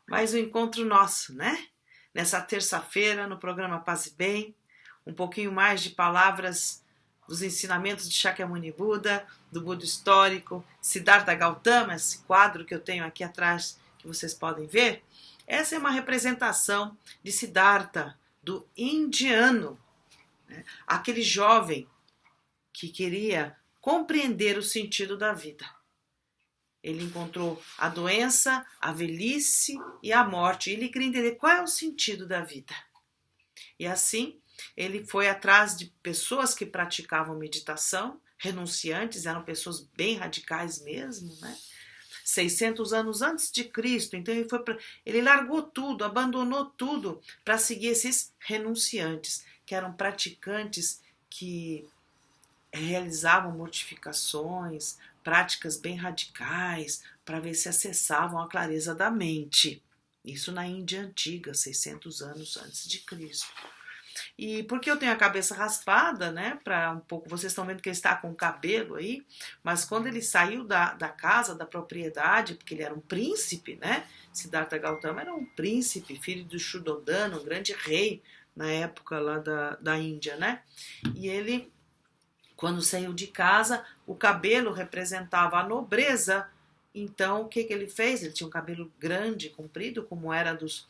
mais um encontro nosso, né? Nessa terça-feira, no programa Paz e Bem, um pouquinho mais de palavras dos ensinamentos de Shakyamuni Buda, do Buda histórico, Siddhartha Gautama, esse quadro que eu tenho aqui atrás, que vocês podem ver. Essa é uma representação de Siddhartha, do indiano, né? Aquele jovem que queria compreender o sentido da vida. Ele encontrou a doença, a velhice e a morte. Ele queria entender qual é o sentido da vida. E assim, ele foi atrás de pessoas que praticavam meditação, renunciantes, eram pessoas bem radicais mesmo, né? 600 anos antes de Cristo. Então ele largou tudo, abandonou tudo para seguir esses renunciantes, que eram praticantes que realizavam mortificações, práticas bem radicais, para ver se acessavam a clareza da mente. Isso na Índia antiga, 600 anos antes de Cristo. E porque eu tenho a cabeça raspada, né, para um pouco, vocês estão vendo que ele está com o cabelo aí, mas quando ele saiu da casa, da propriedade, porque ele era um príncipe, né, Siddhartha Gautama era um príncipe, filho do Shuddhodana, um grande rei na época lá da Índia, né, e ele, quando saiu de casa, o cabelo representava a nobreza. Então, o que ele fez? Ele tinha um cabelo grande, comprido, como era dos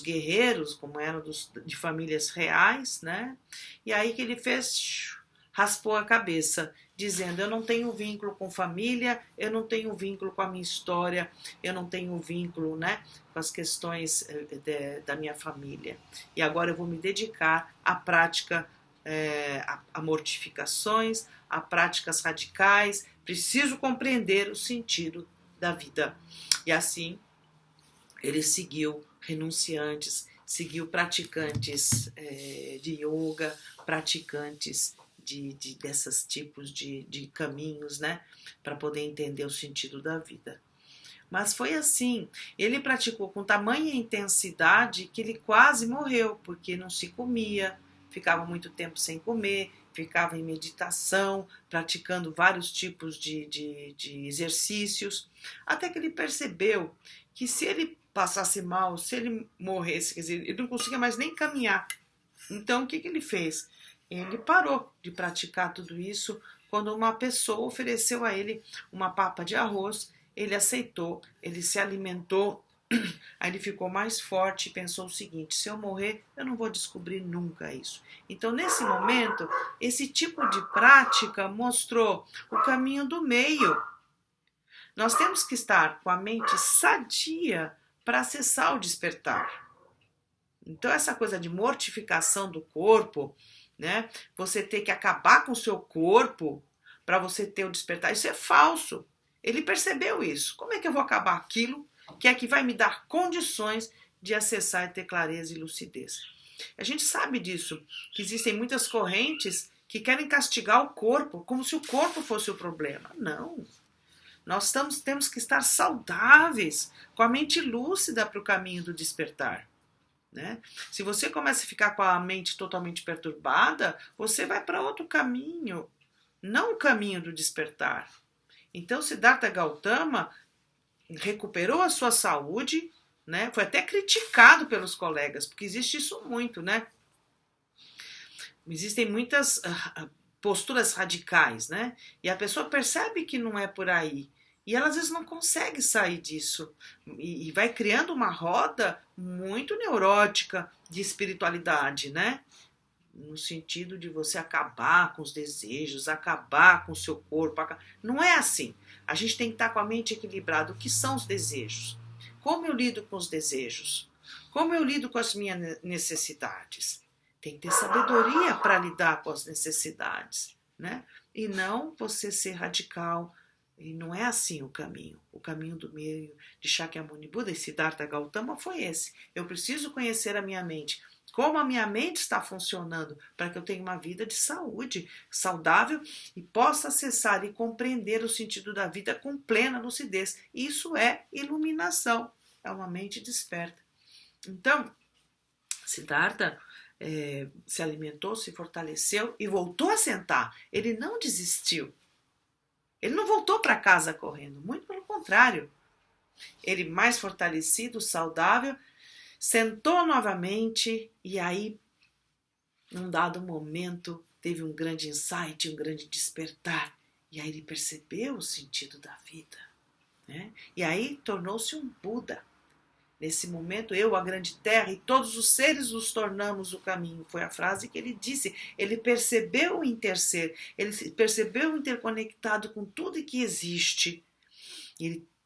guerreiros, como era de famílias reais, né? E aí que ele fez? Raspou a cabeça, dizendo: eu não tenho vínculo com família, eu não tenho vínculo com a minha história, eu não tenho vínculo, né, com as questões da minha família. E agora eu vou me dedicar à prática, a mortificações, a práticas radicais. Preciso compreender o sentido da vida. E assim, ele seguiu renunciantes, seguiu praticantes de yoga, praticantes desses tipos de caminhos, né, para poder entender o sentido da vida. Mas foi assim, ele praticou com tamanha intensidade que ele quase morreu, porque não se comia, ficava muito tempo sem comer, ficava em meditação, praticando vários tipos de exercícios, até que ele percebeu que se ele passasse mal, se ele morresse, quer dizer, ele não conseguia mais nem caminhar. Então, o que ele fez? Ele parou de praticar tudo isso quando uma pessoa ofereceu a ele uma papa de arroz. Ele aceitou, ele se alimentou, aí ele ficou mais forte e pensou o seguinte: se eu morrer, eu não vou descobrir nunca isso. Então, nesse momento, esse tipo de prática mostrou o caminho do meio. Nós temos que estar com a mente sadia para acessar o despertar. Então, essa coisa de mortificação do corpo, né? Você ter que acabar com o seu corpo para você ter o despertar, isso é falso. Ele percebeu isso. Como é que eu vou acabar aquilo que é que vai me dar condições de acessar e ter clareza e lucidez? A gente sabe disso, que existem muitas correntes que querem castigar o corpo, como se o corpo fosse o problema. Não. Nós temos que estar saudáveis, com a mente lúcida para o caminho do despertar. Né? Se você começa a ficar com a mente totalmente perturbada, você vai para outro caminho, não o caminho do despertar. Então, Siddhartha Gautama recuperou a sua saúde, né? Foi até criticado pelos colegas, porque existe isso muito, né? Existem muitas posturas radicais, né? E a pessoa percebe que não é por aí. E ela às vezes não consegue sair disso. E vai criando uma roda muito neurótica de espiritualidade, né? No sentido de você acabar com os desejos, acabar com o seu corpo. Não é assim. A gente tem que estar com a mente equilibrada. O que são os desejos? Como eu lido com os desejos? Como eu lido com as minhas necessidades? Tem que ter sabedoria para lidar com as necessidades, né? E não você ser radical. E não é assim o caminho. O caminho do meio de Shakyamuni Buda e Siddhartha Gautama foi esse. Eu preciso conhecer a minha mente. Como a minha mente está funcionando para que eu tenha uma vida de saúde, saudável e possa acessar e compreender o sentido da vida com plena lucidez. Isso é iluminação, é uma mente desperta. Então, Siddhartha se alimentou, se fortaleceu e voltou a sentar. Ele não desistiu. Ele não voltou para casa correndo, muito pelo contrário. Ele mais fortalecido, saudável, sentou novamente e aí, num dado momento, teve um grande insight, um grande despertar. E aí ele percebeu o sentido da vida, né? E aí tornou-se um Buda. Nesse momento, eu, a grande terra e todos os seres nos tornamos o caminho. Foi a frase que ele disse. Ele percebeu o interser, ele percebeu o interconectado com tudo que existe.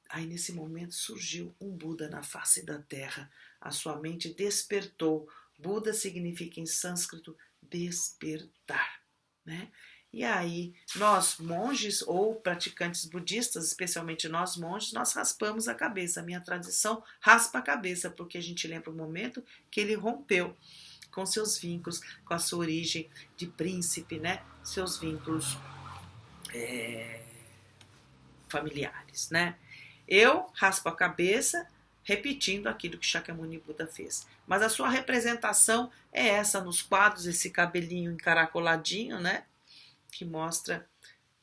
Aí nesse momento surgiu um Buda na face da terra. A sua mente despertou. Buda significa em sânscrito despertar, né? E aí, nós monges ou praticantes budistas, especialmente nós monges, nós raspamos a cabeça. A minha tradição raspa a cabeça, porque a gente lembra o momento que ele rompeu com seus vínculos, com a sua origem de príncipe, né? Seus vínculos familiares, né? Eu raspo a cabeça repetindo aquilo que Shakyamuni Buda fez. Mas a sua representação é essa nos quadros, esse cabelinho encaracoladinho, né? Que mostra,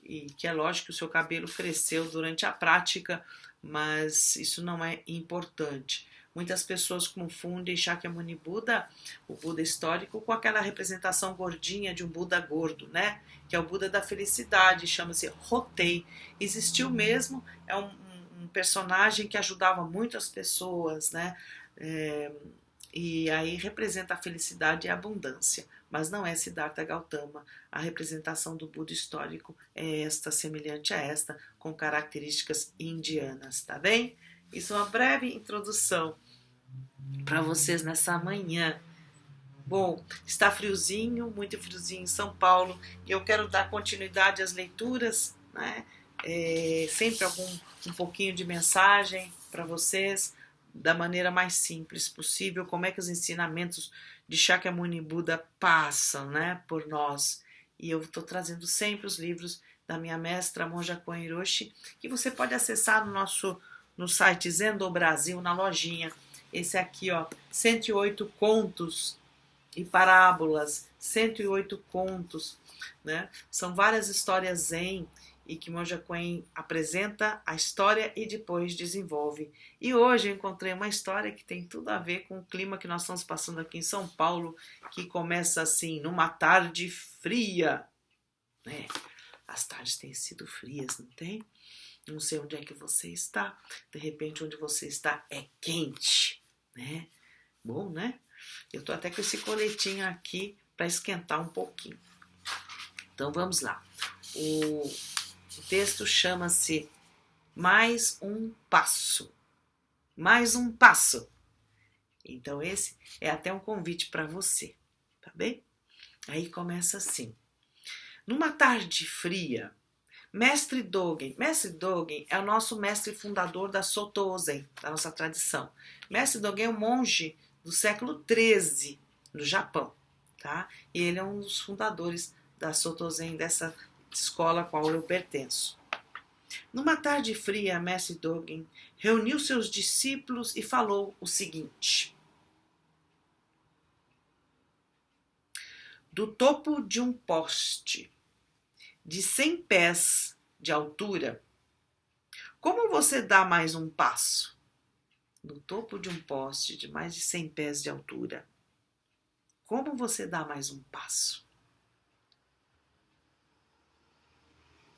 e que é lógico que o seu cabelo cresceu durante a prática, mas isso não é importante. Muitas pessoas confundem Shakyamuni Buda, o Buda histórico, com aquela representação gordinha de um Buda gordo, né? Que é o Buda da felicidade, chama-se Hotei. Existiu mesmo, é um personagem que ajudava muito as pessoas, né? E aí representa a felicidade e a abundância, mas não é Siddhartha Gautama. A representação do Buda histórico é esta, semelhante a esta, com características indianas, tá bem? Isso é uma breve introdução para vocês nessa manhã. Bom, está friozinho, muito friozinho em São Paulo, e eu quero dar continuidade às leituras, né? Sempre um pouquinho de mensagem para vocês, da maneira mais simples possível, como é que os ensinamentos de Shakyamuni Buda passam, né, por nós. E eu estou trazendo sempre os livros da minha mestra Monja Koen Hiroshi, que você pode acessar no site Zendo Brasil, na lojinha. Esse aqui, ó, 108 contos e parábolas, 108 contos, né? São várias histórias zen, e que Monja Koen apresenta a história e depois desenvolve. E hoje eu encontrei uma história que tem tudo a ver com o clima que nós estamos passando aqui em São Paulo, que começa assim, numa tarde fria, né? As tardes têm sido frias, não tem? Não sei onde é que você está, de repente onde você está é quente, né? Bom, né? Eu tô até com esse coletinho aqui para esquentar um pouquinho. Então vamos lá. O texto chama-se Mais um Passo. Mais um passo. Então esse é até um convite para você, tá bem? Aí começa assim. Numa tarde fria, Mestre Dogen é o nosso mestre fundador da Soto Zen, da nossa tradição. Mestre Dogen é um monge do século XIII, no Japão, tá? E ele é um dos fundadores da Soto Zen, dessa escola a qual eu pertenço. Numa tarde fria, Mestre Dogen reuniu seus discípulos e falou o seguinte: do topo de um poste de 100 pés de altura, como você dá mais um passo? No topo de um poste de mais de 100 pés de altura, como você dá mais um passo?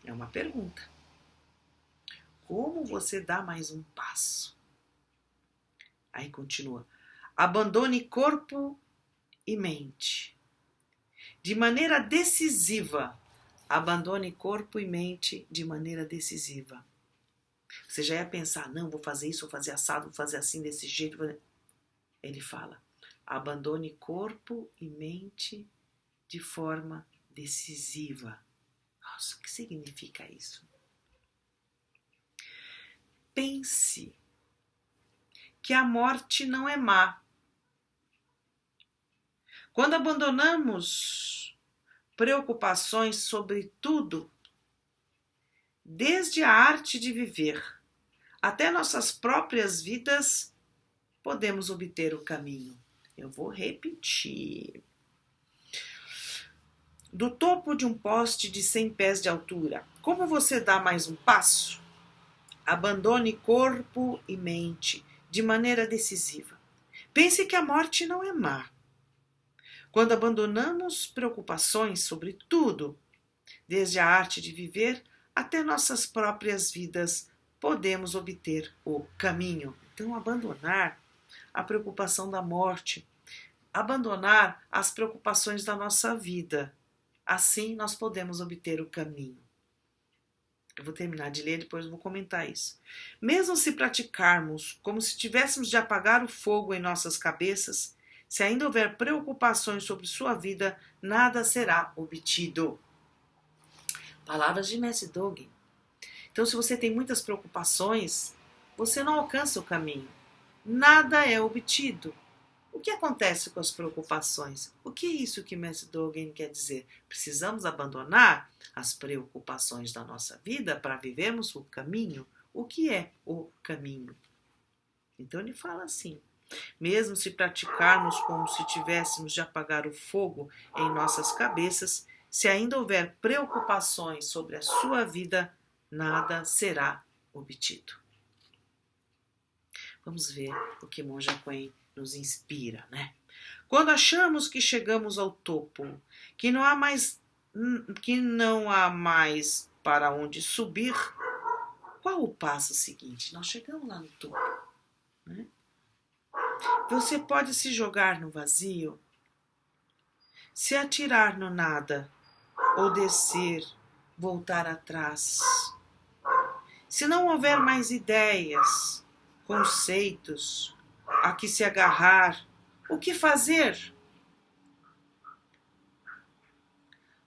É uma pergunta. Como você dá mais um passo? Aí continua. Abandone corpo e mente. De maneira decisiva. Abandone corpo e mente de maneira decisiva. Você já ia pensar, não, vou fazer isso, vou fazer assado, vou fazer assim, desse jeito. Ele fala, abandone corpo e mente de forma decisiva. Nossa, o que significa isso? Pense que a morte não é má. Quando abandonamos preocupações sobre tudo, desde a arte de viver até nossas próprias vidas, podemos obter o caminho. Eu vou repetir. Do topo de um poste de 100 pés de altura, como você dá mais um passo? Abandone corpo e mente de maneira decisiva. Pense que a morte não é má. Quando abandonamos preocupações sobre tudo, desde a arte de viver até nossas próprias vidas, podemos obter o caminho. Então, abandonar a preocupação da morte, abandonar as preocupações da nossa vida. Assim, nós podemos obter o caminho. Eu vou terminar de ler, depois vou comentar isso. Mesmo se praticarmos como se tivéssemos de apagar o fogo em nossas cabeças, se ainda houver preocupações sobre sua vida, nada será obtido. Palavras de Mestre Dogen. Então, se você tem muitas preocupações, você não alcança o caminho. Nada é obtido. O que acontece com as preocupações? O que é isso que Mestre Dogen quer dizer? Precisamos abandonar as preocupações da nossa vida para vivermos o caminho. O que é o caminho? Então ele fala assim: mesmo se praticarmos como se tivéssemos de apagar o fogo em nossas cabeças, se ainda houver preocupações sobre a sua vida, nada será obtido. Vamos ver o que Monja Coen nos inspira, né? Quando achamos que chegamos ao topo, que não há mais para onde subir, qual o passo seguinte? Nós chegamos lá no topo, né? Você pode se jogar no vazio, se atirar no nada, ou descer, voltar atrás. Se não houver mais ideias, conceitos a que se agarrar, o que fazer?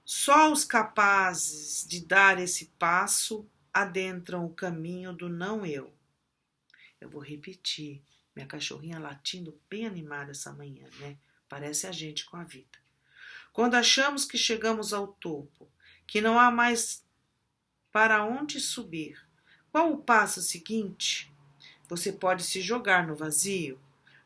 Só os capazes de dar esse passo adentram o caminho do não eu. Eu vou repetir, minha cachorrinha latindo bem animada essa manhã, né? Parece a gente com a vida. Quando achamos que chegamos ao topo, que não há mais para onde subir, qual o passo seguinte? Você pode se jogar no vazio,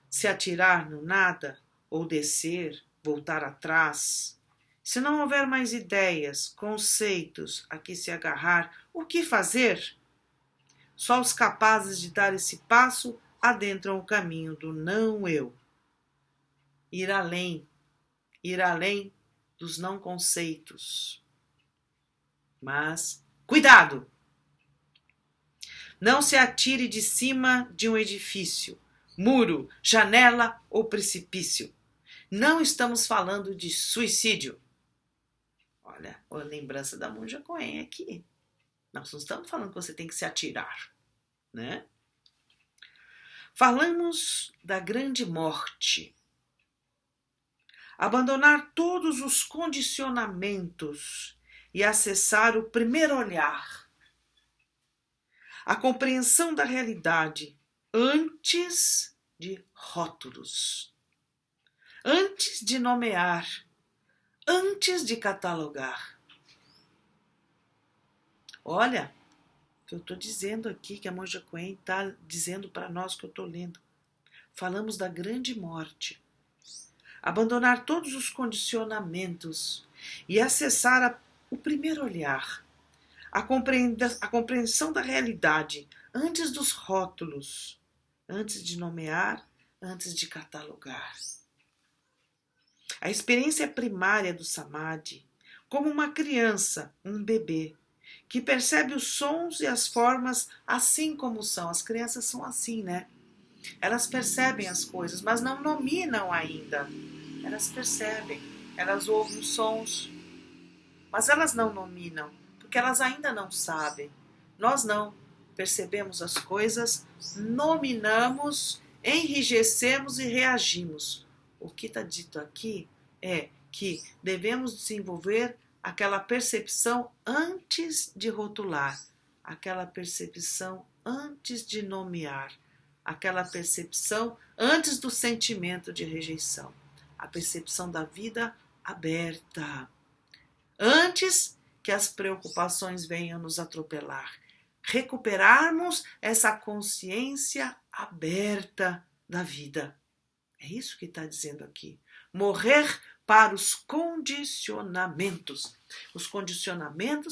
se atirar no nada, ou descer, voltar atrás. Se não houver mais ideias, conceitos a que se agarrar, o que fazer? Só os capazes de dar esse passo adentram o caminho do não eu. Ir além dos não conceitos. Mas, cuidado! Não se atire de cima de um edifício, muro, janela ou precipício. Não estamos falando de suicídio. Olha, a lembrança da Monja Coen aqui. Nós não estamos falando que você tem que se atirar, né? Falamos da grande morte. Abandonar todos os condicionamentos e acessar o primeiro olhar. A compreensão da realidade antes de rótulos, antes de nomear, antes de catalogar. Olha, o que eu estou dizendo aqui, que a Monja Coen está dizendo para nós que eu estou lendo. Falamos da grande morte. Abandonar todos os condicionamentos e acessar o primeiro olhar. A compreensão da realidade antes dos rótulos, antes de nomear, antes de catalogar. A experiência primária do Samadhi, como uma criança, um bebê, que percebe os sons e as formas assim como são. As crianças são assim, né? Elas percebem as coisas, mas não nominam ainda. Elas percebem, elas ouvem os sons, mas elas não nominam, porque elas ainda não sabem. Nós não percebemos as coisas, nominamos, enrijecemos e reagimos. O que está dito aqui é que devemos desenvolver aquela percepção antes de rotular, aquela percepção antes de nomear, aquela percepção antes do sentimento de rejeição, a percepção da vida aberta, antes que as preocupações venham nos atropelar. Recuperarmos essa consciência aberta da vida. É isso que está dizendo aqui. Morrer para os condicionamentos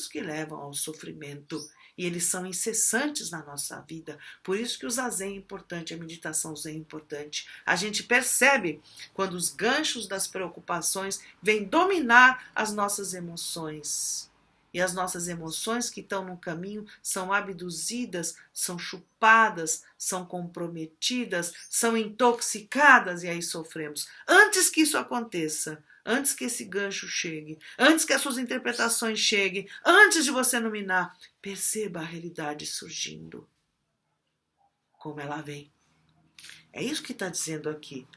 que levam ao sofrimento E eles são incessantes na nossa vida. Por isso que o zazen é importante, a meditação zen é importante. A gente percebe quando os ganchos das preocupações vêm dominar as nossas emoções. E as nossas emoções que estão no caminho são abduzidas, são chupadas, são comprometidas, são intoxicadas e aí sofremos. Antes que isso aconteça, antes que esse gancho chegue, antes que as suas interpretações cheguem, antes de você nominar, perceba a realidade surgindo, como ela vem. É isso que está dizendo aqui.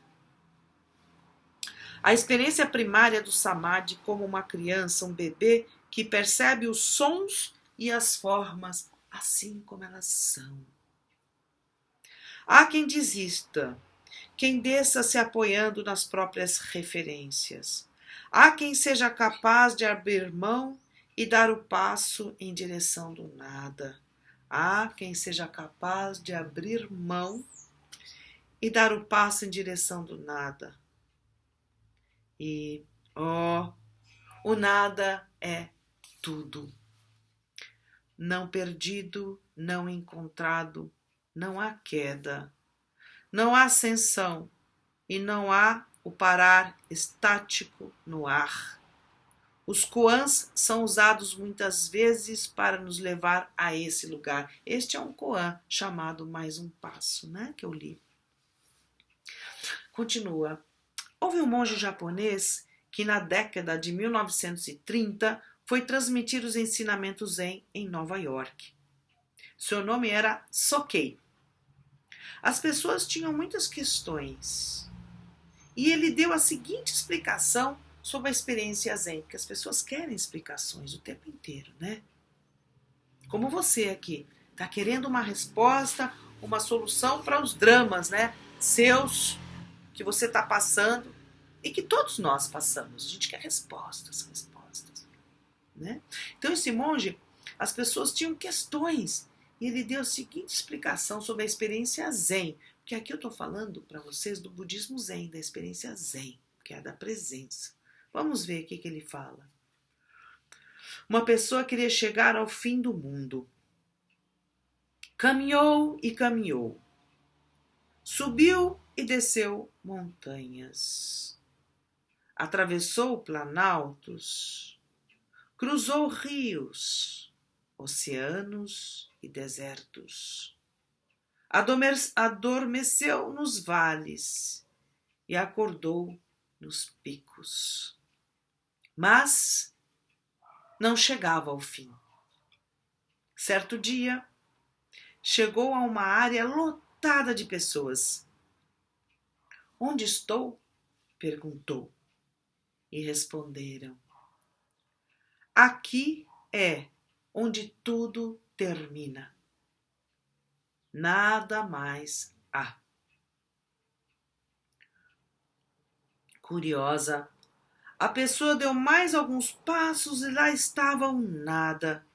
A experiência primária do samadhi como uma criança, um bebê, que percebe os sons e as formas assim como elas são. Há quem desista, quem desça se apoiando nas próprias referências. Há quem seja capaz de abrir mão e dar o passo em direção do nada. Há quem seja capaz de abrir mão e dar o passo em direção do nada. E, o nada é tudo. Não perdido, não encontrado, não há queda, não há ascensão e não há o parar estático no ar. Os koans são usados muitas vezes para nos levar a esse lugar. Este é um koan chamado Mais um Passo, né, que eu li. Continua. Houve um monge japonês que na década de 1930 foi transmitir os ensinamentos zen em Nova York. Seu nome era Sokei. As pessoas tinham muitas questões e ele deu a seguinte explicação sobre a experiência zen, porque as pessoas querem explicações o tempo inteiro, né? Como você aqui, está querendo uma resposta, uma solução para os dramas, né? Seus, que você está passando e que todos nós passamos. A gente quer respostas. Né? Então esse monge, as pessoas tinham questões e ele deu a seguinte explicação sobre a experiência zen, porque aqui eu estou falando para vocês do budismo zen, da experiência zen, que é a da presença. Vamos ver o que ele fala. Uma pessoa queria chegar ao fim do mundo. Caminhou e caminhou. Subiu e desceu montanhas. Atravessou planaltos. Cruzou rios, oceanos e desertos. Adormeceu nos vales e acordou nos picos. Mas não chegava ao fim. Certo dia, chegou a uma área lotada de pessoas. Onde estou? Perguntou. E responderam. Aqui é onde tudo termina. Nada mais há. Curiosa, a pessoa deu mais alguns passos e lá estava um nada,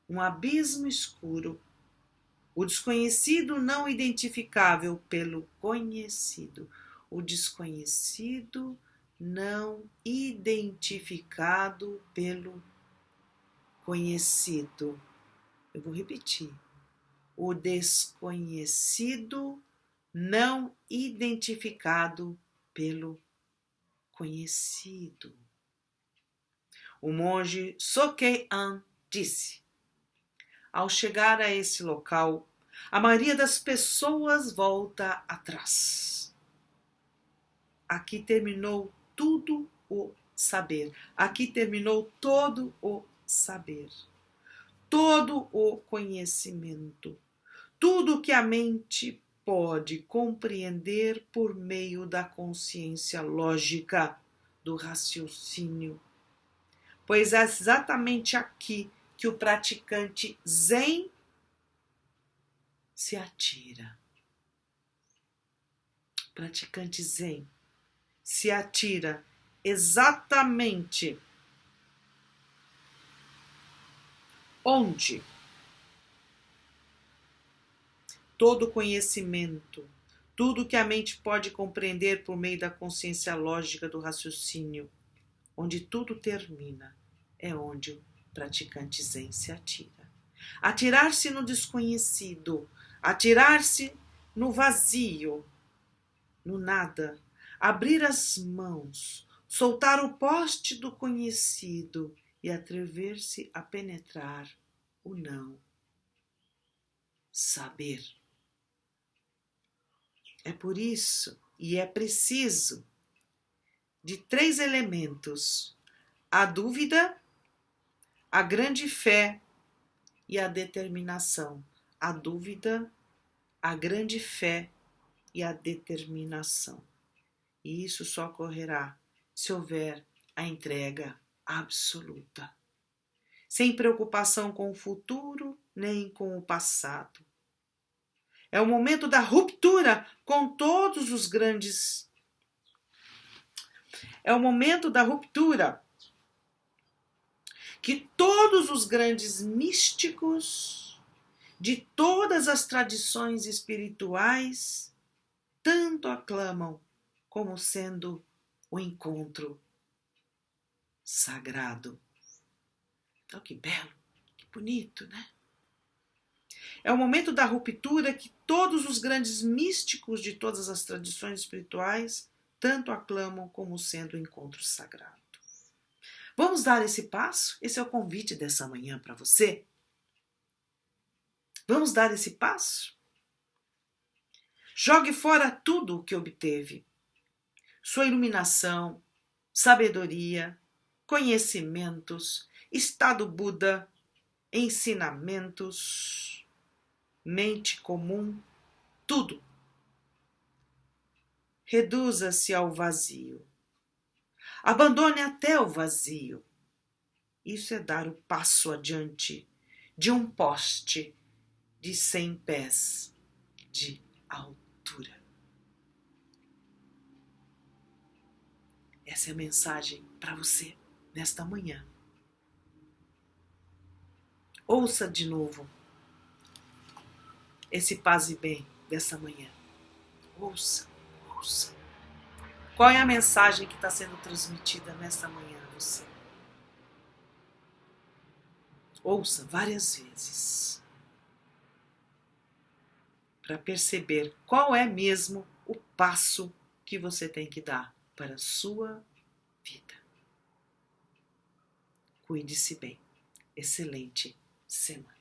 um abismo escuro, o desconhecido não identificável pelo conhecido, o desconhecido não identificado pelo conhecido. Eu vou repetir. O desconhecido não identificado pelo conhecido. O monge Sokei-an disse: ao chegar a esse local, a maioria das pessoas volta atrás. Aqui terminou tudo o saber. Aqui terminou todo o saber. Todo o conhecimento. Tudo que a mente pode compreender por meio da consciência lógica, do raciocínio. Pois é exatamente aqui que o praticante zen se atira. O praticante zen se atira exatamente onde todo conhecimento, tudo que a mente pode compreender por meio da consciência lógica do raciocínio, onde tudo termina, é onde o praticante zen se atira. atirar-se no desconhecido, atirar-se no vazio, no nada, abrir as mãos, soltar o poste do conhecido e atrever-se a penetrar o não. Saber. É por isso e é preciso de 3 elementos: a dúvida, a grande fé e a determinação. A dúvida, a grande fé e a determinação. E isso só ocorrerá se houver a entrega absoluta, sem preocupação com o futuro nem com o passado. É o momento da ruptura com todos os grandes. É o momento da ruptura que todos os grandes místicos de todas as tradições espirituais tanto aclamam como sendo o encontro sagrado. Oh, que belo, que bonito, né? É o momento da ruptura que todos os grandes místicos de todas as tradições espirituais tanto aclamam como sendo o encontro sagrado. Vamos dar esse passo? Esse é o convite dessa manhã para você. Vamos dar esse passo? Jogue fora tudo o que obteve. Sua iluminação, sabedoria, conhecimentos, estado Buda, ensinamentos, mente comum, tudo. Reduza-se ao vazio. Abandone até o vazio. Isso é dar o passo adiante de um poste de 100 pés de altura. Essa é a mensagem para você nesta manhã. Ouça de novo esse paz e bem dessa manhã. Ouça, ouça. Qual é a mensagem que está sendo transmitida nesta manhã a você? Ouça várias vezes para perceber qual é mesmo o passo que você tem que dar para a sua vida. Cuide-se bem. Excelente semana.